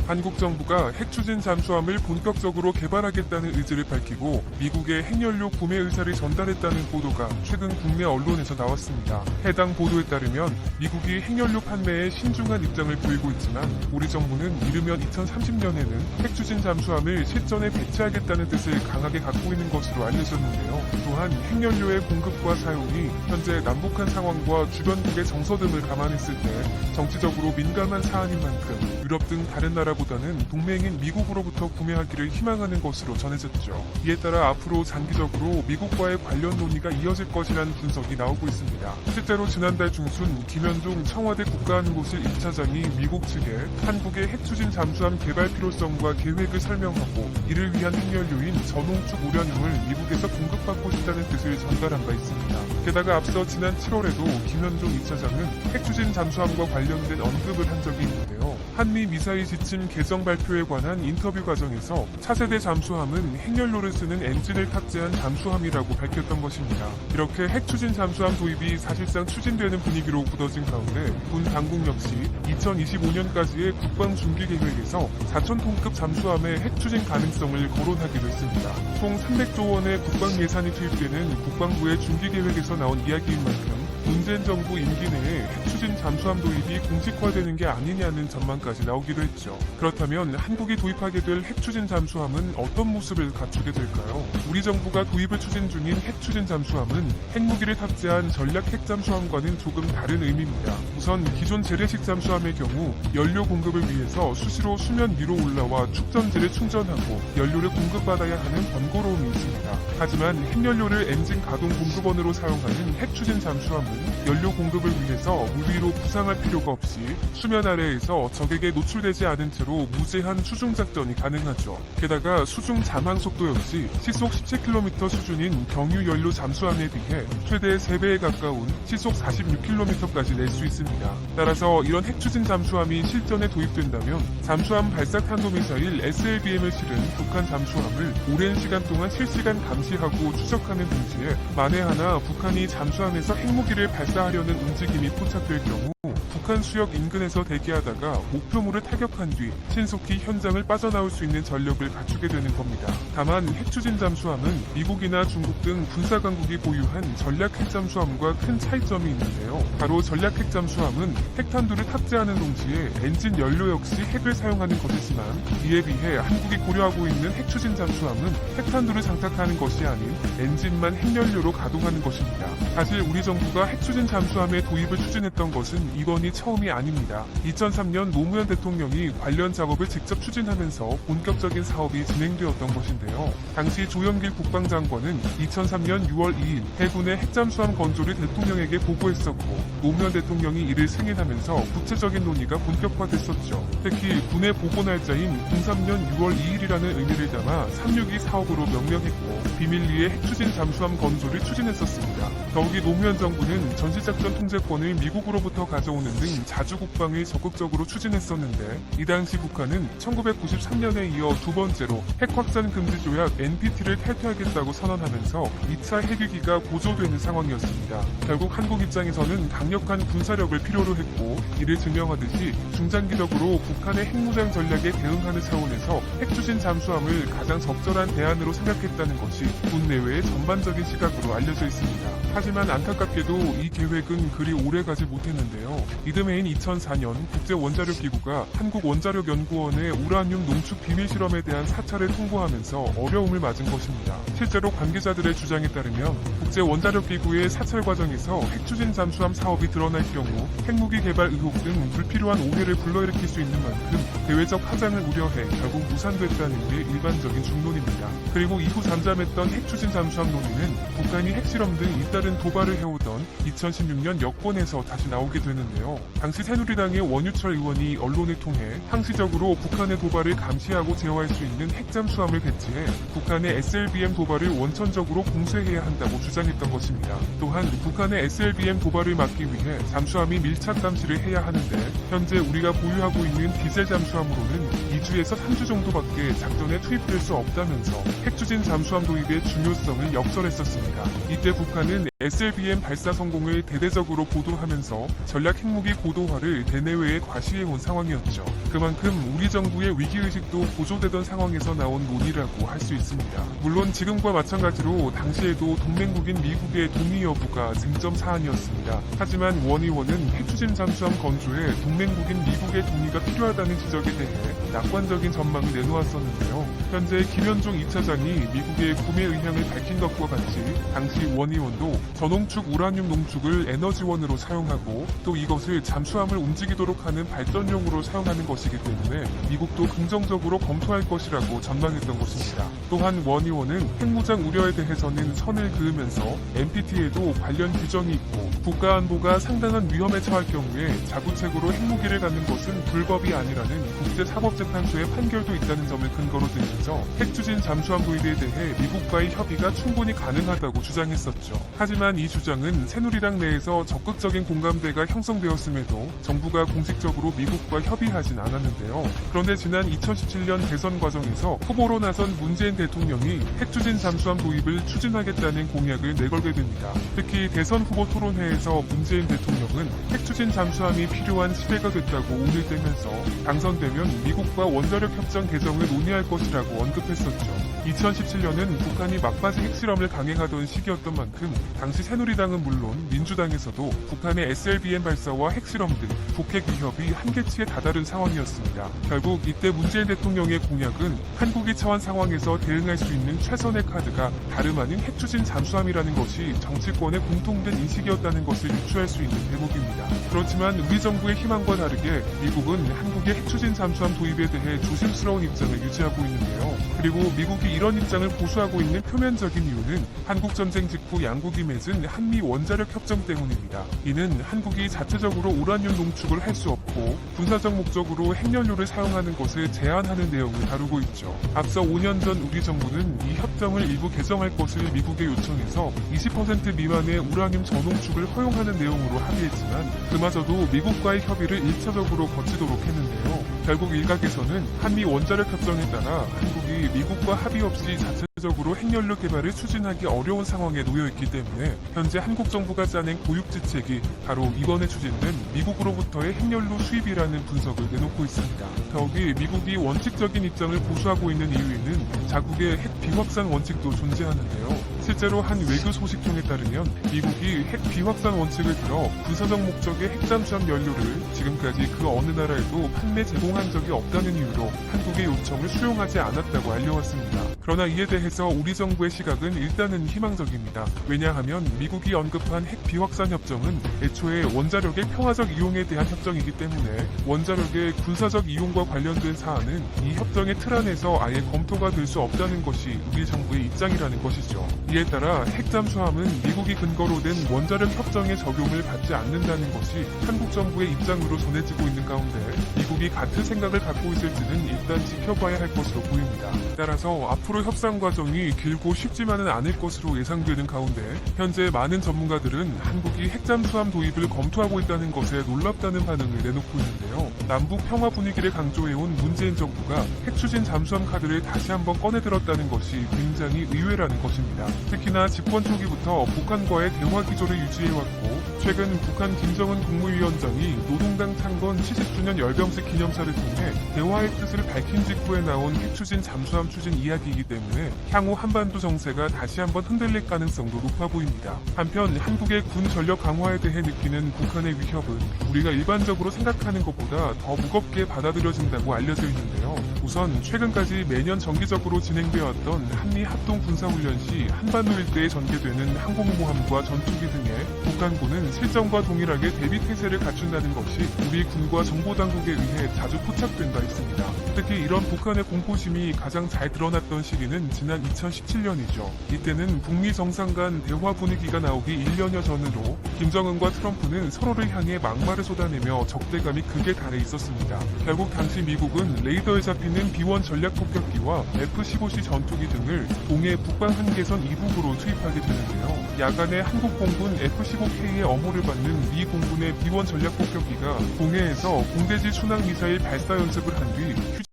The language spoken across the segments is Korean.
한국 정부가 핵 추진 잠수함을 본격적으로 개발하겠다는 의지를 밝히고 미국의 핵연료 구매 의사를 전달했다는 보도가 최근 국내 언론에서 나왔습니다. 해당 보도에 따르면 미국이 핵연료 판매에 신중한 입장을 보이고 있지만 우리 정부는 이르면 2030년에는 핵 추진 잠수함을 실전에 배치하겠다는 뜻을 강하게 갖고 있는 것으로 알려졌는데요. 또한 핵연료의 공급과 사용이 현재 남북한 상황과 주변국의 정서 등을 감안했을 때 정치적으로 민감한 사안인 만큼 유럽 등 다른 나라보다는 동맹인 미국으로부터 구매하기를 희망하는 것으로 전해졌죠. 이에 따라 앞으로 장기적으로 미국과의 관련 논의가 이어질 것이라는 분석이 나오고 있습니다. 실제로 지난달 중순 김현종 청와대 국가안보실 1차장이 미국 측에 한국의 핵 추진 잠수함 개발 필요성과 계획을 설명하고 이를 위한 핵연료인 전홍축 우라늄을 미국에서 공급받고 싶다는 뜻을 전달한 바 있습니다. 게다가 앞서 지난 7월에도 김현종 2차장은 핵 추진 잠수함과 관련된 언급을 한 적이 있는데요. 한미 미사일 지침 개정 발표에 관한 인터뷰 과정에서 차세대 잠수함은 핵연료를 쓰는 엔진을 탑재한 잠수함이라고 밝혔던 것입니다. 이렇게 핵 추진 잠수함 도입이 사실상 추진되는 분위기로 굳어진 가운데 군 당국 역시 2025년까지의 국방 중기 계획에서 4,000톤급 잠수함의 핵 추진 가능성을 거론하기로 했습니다. 총 300조 원의 국방 예산이 투입되는 국방부의 중기 계획에서 나온 이야기인 만큼 문재인 정부 임기 내에 핵 추진 잠수함 도입이 공식화되는 게 아니냐는 전망까지 나오기도 했죠. 그렇다면 한국이 도입하게 될 핵 추진 잠수함은 어떤 모습을 갖추게 될까요? 우리 정부가 도입을 추진 중인 핵 추진 잠수함은 핵무기를 탑재한 전략 핵 잠수함과는 조금 다른 의미입니다. 우선 기존 재래식 잠수함의 경우 연료 공급을 위해서 수시로 수면 위로 올라와 축전지를 충전하고 연료를 공급받아야 하는 번거로움이 있습니다. 하지만 핵연료를 엔진 가동 공급원으로 사용하는 핵 추진 잠수함은 연료 공급을 위해서 물 위로 부상할 필요가 없이 수면 아래에서 적에게 노출되지 않은 채로 무제한 수중 작전이 가능하죠. 게다가 수중 잠항 속도 역시 시속 17km 수준인 경유 연료 잠수함에 비해 최대 3배에 가까운 시속 46km까지 낼 수 있습니다. 따라서 이런 핵 추진 잠수함이 실전에 도입된다면 잠수함 발사 탄도미사일 SLBM을 실은 북한 잠수함을 오랜 시간 동안 실시간 감시하고 추적하는 동시에 만에 하나 북한이 잠수함에서 핵무기를 발사하려는 움직임이 포착될 경우 북한 수역 인근에서 대기하다가 목표물을 타격한 뒤 신속히 현장을 빠져나올 수 있는 전력을 갖추게 되는 겁니다. 다만 핵추진 잠수함은 미국이나 중국 등 군사강국이 보유한 전략 핵잠수함과 큰 차이점이 있는데요. 바로 전략 핵잠수함은 핵탄두를 탑재하는 동시에 엔진 연료 역시 핵을 사용하는 것이지만 이에 비해 한국이 고려하고 있는 핵추진 잠수함은 핵탄두를 장착하는 것이 아닌 엔진만 핵연료로 가동하는 것입니다. 사실 우리 정부가 핵추진 잠수함의 도입을 추진했던 것은 이번이 처음이 아닙니다. 2003년 노무현 대통령이 관련 작업을 직접 추진하면서 본격적인 사업이 진행되었던 것인데요. 당시 조영길 국방장관은 2003년 6월 2일 해군의 핵잠수함 건조를 대통령에게 보고했었고 노무현 대통령이 이를 승인하면서 구체적인 논의가 본격화됐었죠. 특히 군의 보고 날짜인 03년 6월 2일이라는 의미를 담아 362 사업으로 명명했고 비밀리에 핵추진 잠수함 건조를 추진했었습니다. 더욱이 노무현 정부는 전시작전 통제권을 미국으로부터 가져오는 등 자주 국방을 적극적으로 추진했었는데 이 당시 북한은 1993년에 이어 두 번째로 핵 확산 금지 조약 NPT를 탈퇴하겠다고 선언하면서 2차 핵위기가 고조되는 상황이었습니다. 결국 한국 입장에서는 강력한 군사력을 필요로 했고 이를 증명하듯이 중장기적으로 북한의 핵무장 전략에 대응하는 차원에서 핵추진 잠수함을 가장 적절한 대안으로 생각했다는 것이 군 내외의 전반적인 시각으로 알려져 있습니다. 하지만 안타깝게도 이 계획은 그리 오래가지 못했는데요. 이듬해인 2004년 국제원자력기구가 한국원자력연구원의 우라늄 농축 비밀 실험에 대한 사찰을 통보하면서 어려움을 맞은 것입니다. 실제로 관계자들의 주장에 따르면 국제원자력기구의 사찰 과정에서 핵추진 잠수함 사업이 드러날 경우 핵무기 개발 의혹 등 불필요한 오해를 불러일으킬 수 있는 만큼 대외적 파장을 우려해 결국 무산됐다는 게 일반적인 중론입니다. 그리고 이후 잠잠했던 핵추진 잠수함 논의는 북한이 핵실험 등 잇따른 도발을 해오던 2016년 여권에서 다시 나오게 되는데요. 당시 새누리당의 원유철 의원이 언론을 통해 상시적으로 북한의 도발을 감시하고 제어할 수 있는 핵잠수함을 배치해 북한의 SLBM 도발을 원천적으로 공세해야 한다고 주장했던 것입니다. 또한 북한의 SLBM 도발을 막기 위해 잠수함이 밀착 감시를 해야 하는데 현재 우리가 보유하고 있는 디젤 잠수함으로는 이 2주에서 3주 정도밖에 작전에 투입될 수 없다면서 핵추진 잠수함 도입의 중요성을 역설했었습니다. 이때 북한은 SLBM 발사 성공을 대대적으로 보도하면서 전략 핵무기 고도화를 대내외에 과시해온 상황이었죠. 그만큼 우리 정부의 위기의식도 고조되던 상황에서 나온 논의라고 할 수 있습니다. 물론 지금과 마찬가지로 당시에도 동맹국인 미국의 동의 여부가 쟁점 사안이었습니다. 하지만 원의원은 핵추진 잠수함 건조에 동맹국인 미국의 동의가 필요하다는 지적에 대해 낙관적인 전망을 내놓았었는데요. 현재 김현종 2차장이 미국의 구매 의향을 밝힌 것과 같이 당시 원의원도 저농축 우라늄 농축을 에너지원으로 사용하고 또 이것을 잠수함을 움직이도록 하는 발전용으로 사용하는 것이기 때문에 미국도 긍정적으로 검토할 것이라고 전망했던 것입니다. 또한 원의원은 핵무장 우려에 대해서는 선을 그으면서 NPT에도 관련 규정이 있고 국가안보가 상당한 위험에 처할 경우에 자구책으로 핵무기를 갖는 것은 불법이 아니라는 국제사법재판소의 판결도 있다는 점을 근거로 들면서 핵추진 잠수함 도입에 대해 미국과의 협의가 충분히 가능하다고 주장했었죠. 하지만 이 주장은 새누리당 내에서 적극적인 공감대가 형성되었음에도 정부가 공식적으로 미국과 협의하진 않았는데요. 그런데 지난 2017년 대선 과정에서 후보로 나선 문재인 대통령이 핵추진 잠수함 도입을 추진하겠다는 공약을 내걸게 됩니다. 특히 대선 후보 토론회에서 문재인 대통령은 핵추진 잠수함이 필요한 시대가 됐다고 운을 떼면서 당선되면 미국과 원자력 협정 개정을 논의할 것이라고 언급했었죠. 2017년은 북한이 막바지 핵실험을 강행하던 시기였던 만큼 당시 새누리당은 물론 민주당에서도 북한의 SLBM 발사와 핵실험 등 북핵 위협이 한계치에 다다른 상황이었습니다. 결국 이때 문재인 대통령의 공약은 한국이 처한 상황에서 대응할 수 있는 최선의 카드가 다름 아닌 핵추진 잠수함이라는 것이 정치권의 공통된 인식이었다는 것을 유추할 수 있는 대목입니다. 그렇지만 우리 정부의 희망과 다르게 미국은 한국의 핵추진 잠수함 도입에 대해 조심스러운 입장을 유지하고 있는데요. 그리고 미국이 이런 입장을 보수하고 있는 표면적인 이유는 한국전쟁 직후 양국이 맺은 한미 원자력 협정 때문입니다. 이는 한국이 자체적으로 우라늄 농축을 할 수 없고 군사적 목적으로 핵연료를 사용하는 것을 제한하는 내용을 다루고 있죠. 앞서 5년 전 우리 정부는 이 협정을 일부 개정할 것을 미국에 요청해서 20% 미만의 우라늄 저농축을 허용하는 내용으로 합의했지만 그마저도 미국과의 협의를 1차적으로 거치도록 했는데요. 결국 일각에서는 한미 원자력 협정에 따라 한국이 미국과 합의 없이 자체적으로 핵연료 개발을 추진하기 어려운 상황에 놓여 있기 때문에 현재 한국 정부가 짜낸 고육지책이 바로 이번에 추진된 미국으로부터의 핵연료 수입이라는 분석을 내놓고 있습니다. 더욱이 미국이 원칙적인 입장을 보수하고 있는 이유에는 자국의 핵 비확산 원칙도 존재하는데요. 실제로 한 외교 소식통에 따르면 미국이 핵 비확산 원칙을 들어 군사적 목적의 핵잠수함 연료를 지금까지 그 어느 나라에도 판매 제공한 적이 없다는 이유로 한국의 요청을 수용하지 않았다고 알려왔습니다. 그러나 이에 대해서 우리 정부의 시각은 일단은 희망적입니다. 왜냐하면 미국이 언급한 핵 비확산 협정은 애초에 원자력의 평화적 이용에 대한 협정이기 때문에 원자력의 군사적 이용과 관련된 사안은 이 협정의 틀 안에서 아예 검토가 될 수 없다는 것이 우리 정부의 입장이라는 것이죠. 이에 따라 핵잠수함은 미국이 근거로 된 원자력 협정의 적용을 받지 않는다는 것이 한국 정부의 입장으로 전해지고 있는 가운데 미국이 같은 생각을 갖고 있을지는 일단 지켜봐야 할 것으로 보입니다. 따라서 앞으로 협상 과정이 길고 쉽지만은 않을 것으로 예상되는 가운데 현재 많은 전문가들은 한국이 핵잠수함 도입을 검토하고 있다는 것에 놀랍다는 반응을 내놓고 있는데요. 남북 평화 분위기를 강조해온 문재인 정부가 핵추진 잠수함 카드를 다시 한번 꺼내들었다는 것이 굉장히 의외라는 것입니다. 특히나 집권 초기부터 북한과의 대화 기조를 유지해왔고 최근 북한 김정은 국무위원장이 노동당 창건 70주년 열병식 기념사를 통해 대화의 뜻을 밝힌 직후에 나온 핵추진 잠수함 추진 이야기이기 때문에 향후 한반도 정세가 다시 한번 흔들릴 가능성도 높아 보입니다. 한편 한국의 군 전력 강화에 대해 느끼는 북한의 위협은 우리가 일반적으로 생각하는 것보다 더 무겁게 받아들여진다고 알려져 있는데요. 우선 최근까지 매년 정기적으로 진행되었던 한미 합동 군사훈련 시 한반도 일대에 전개되는 항공모함과 전투기 등의 북한군은 실정과 동일하게 대비 태세를 갖춘다는 것이 우리 군과 정보당국에 의해 자주 포착된 바 있습니다. 특히 이런 북한의 공포심이 가장 잘 드러났던 시기는 지난 2017년이죠. 이때는 북미 정상 간 대화 분위기가 나오기 1년여 전으로 김정은과 트럼프는 서로를 향해 막말을 쏟아내며 적대감이 극에 달해 있었습니다. 결국 당시 미국은 레이더에 잡히는 B-1 전략 폭격기와 F-15C 전투기 등을 동해 북방 한계선 이북으로 투입하게 되는데요. 야간에 한국 공군 F-15K의 엄호를 받는 미 공군의 B-1 전략 폭격기가 동해에서 공대지 순항 미사일 발사 연습을 한 뒤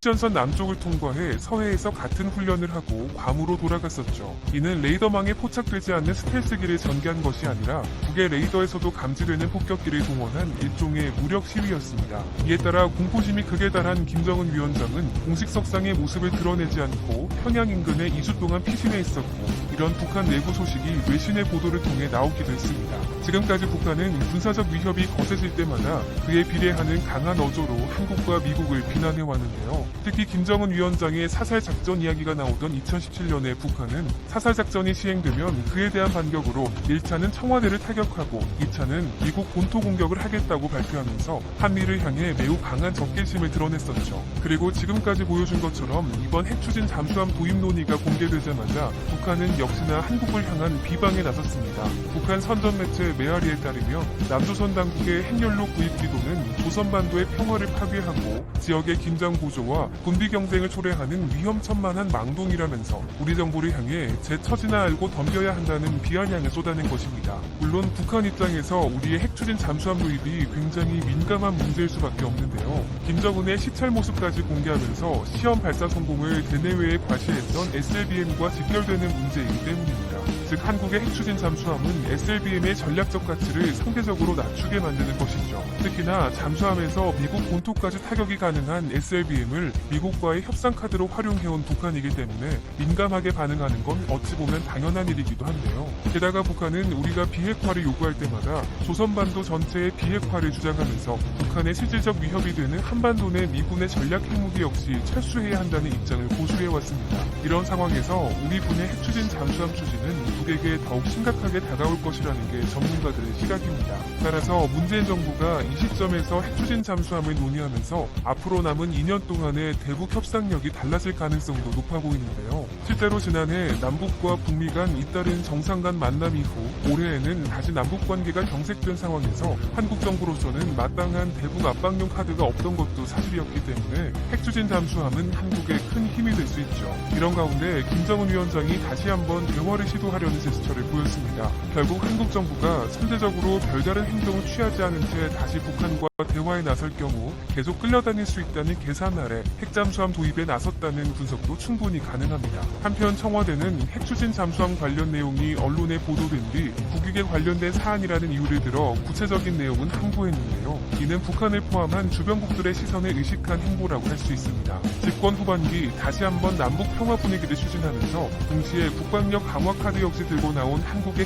휴전선 남쪽을 통과해 서해에서 같은 훈련을 하고 괌으로 돌아갔었죠. 이는 레이더망에 포착되지 않는 스텔스기를 전개한 것이 아니라 북의 레이더에서도 감지되는 폭격기를 동원한 일종의 무력 시위였습니다. 이에 따라 공포심이 극에 달한 김정은 위원장은 공식 석상의 모습을 드러내지 않고 평양 인근에 2주 동안 피신해 있었고, 이런 북한 내부 소식이 외신의 보도를 통해 나오기도 했습니다. 지금까지 북한은 군사적 위협이 거세질 때마다 그에 비례하는 강한 어조로 한국과 미국을 비난해 왔는데요. 특히 김정은 위원장의 사살 작전 이야기가 나오던 2017년에 북한은 사살 작전이 시행되면 그에 대한 반격으로 1차는 청와대를 타격하고 2차는 미국 본토 공격을 하겠다고 발표하면서 한미를 향해 매우 강한 적개심을 드러냈었죠. 그리고 지금까지 보여준 것처럼 이번 핵추진 잠수함 도입 논의가 공개되자마자 북한은 역시나 한국을 향한 비방에 나섰습니다. 북한 선전 매체 메아리에 따르면 남조선 당국의 핵연료 구입 기도는 조선반도의 평화를 파괴하고 지역의 긴장 고조와 군비 경쟁을 초래하는 위험천만한 망동이라면서 우리 정부를 향해 제 처지나 알고 덤벼야 한다는 비아냥을 쏟아낸 것입니다. 물론 북한 입장에서 우리의 핵추진 잠수함 도입이 굉장히 민감한 문제일 수밖에 없는데요. 김정은의 시찰 모습까지 공개하면서 시험 발사 성공을 대내외에 과시했던 SLBM과 직결되는 문제이기 때문입니다. 즉 한국의 핵추진 잠수함은 SLBM의 전략적 가치를 상대적으로 낮추게 만드는 것이죠. 특히나 잠수함에서 미국 본토까지 타격이 가능한 SLBM을 미국과의 협상 카드로 활용해온 북한이기 때문에 민감하게 반응하는 건 어찌 보면 당연한 일이기도 한데요. 게다가 북한은 우리가 비핵화를 요구할 때마다 조선반도 전체의 비핵화를 주장하면서 북한의 실질적 위협이 되는 한반도 내 미군의 전략 핵무기 역시 철수해야 한다는 입장을 고수해왔습니다. 이런 상황에서 우리 군의 핵추진 잠수함 추진은 북에게 더욱 심각하게 다가올 것이라는 게 전문가들의 시각입니다. 따라서 문재인 정부가 이 시점에서 핵추진 잠수함을 논의하면서 앞으로 남은 2년 동안의 대북 협상력이 달라질 가능성도 높아 보이는데요. 실제로 지난해 남북과 북미 간 잇따른 정상 간 만남 이후 올해에는 다시 남북 관계가 경색된 상황에서 한국 정부로서는 마땅한 대북 압박용 카드가 없던 것도 사실이었기 때문에 핵추진 잠수함은 한국에 큰 힘이 될 수 있죠. 이런 가운데 김정은 위원장이 다시 한번 대화를 시도하려는 제스처를 보였습니다. 결국 한국 정부가 선제적으로 별다른 행동을 취하지 않은 채 다시 북한과 대화에 나설 경우 계속 끌려다닐 수 있다는 계산 아래 핵잠수함 도입에 나섰다는 분석도 충분히 가능합니다. 한편 청와대는 핵추진 잠수함 관련 내용이 언론에 보도된 뒤 국익에 관련된 사안이라는 이유를 들어 구체적인 내용은 항고했는데요. 이는 북한을 포함한 주변국들의 시선을 의식한 행보라고 할 수 있습니다. 집권 후반기 다시 한번 남북 평화 분위기를 추진하면서 동시에 국방력 강화 카드 역시 들고 나온 한국의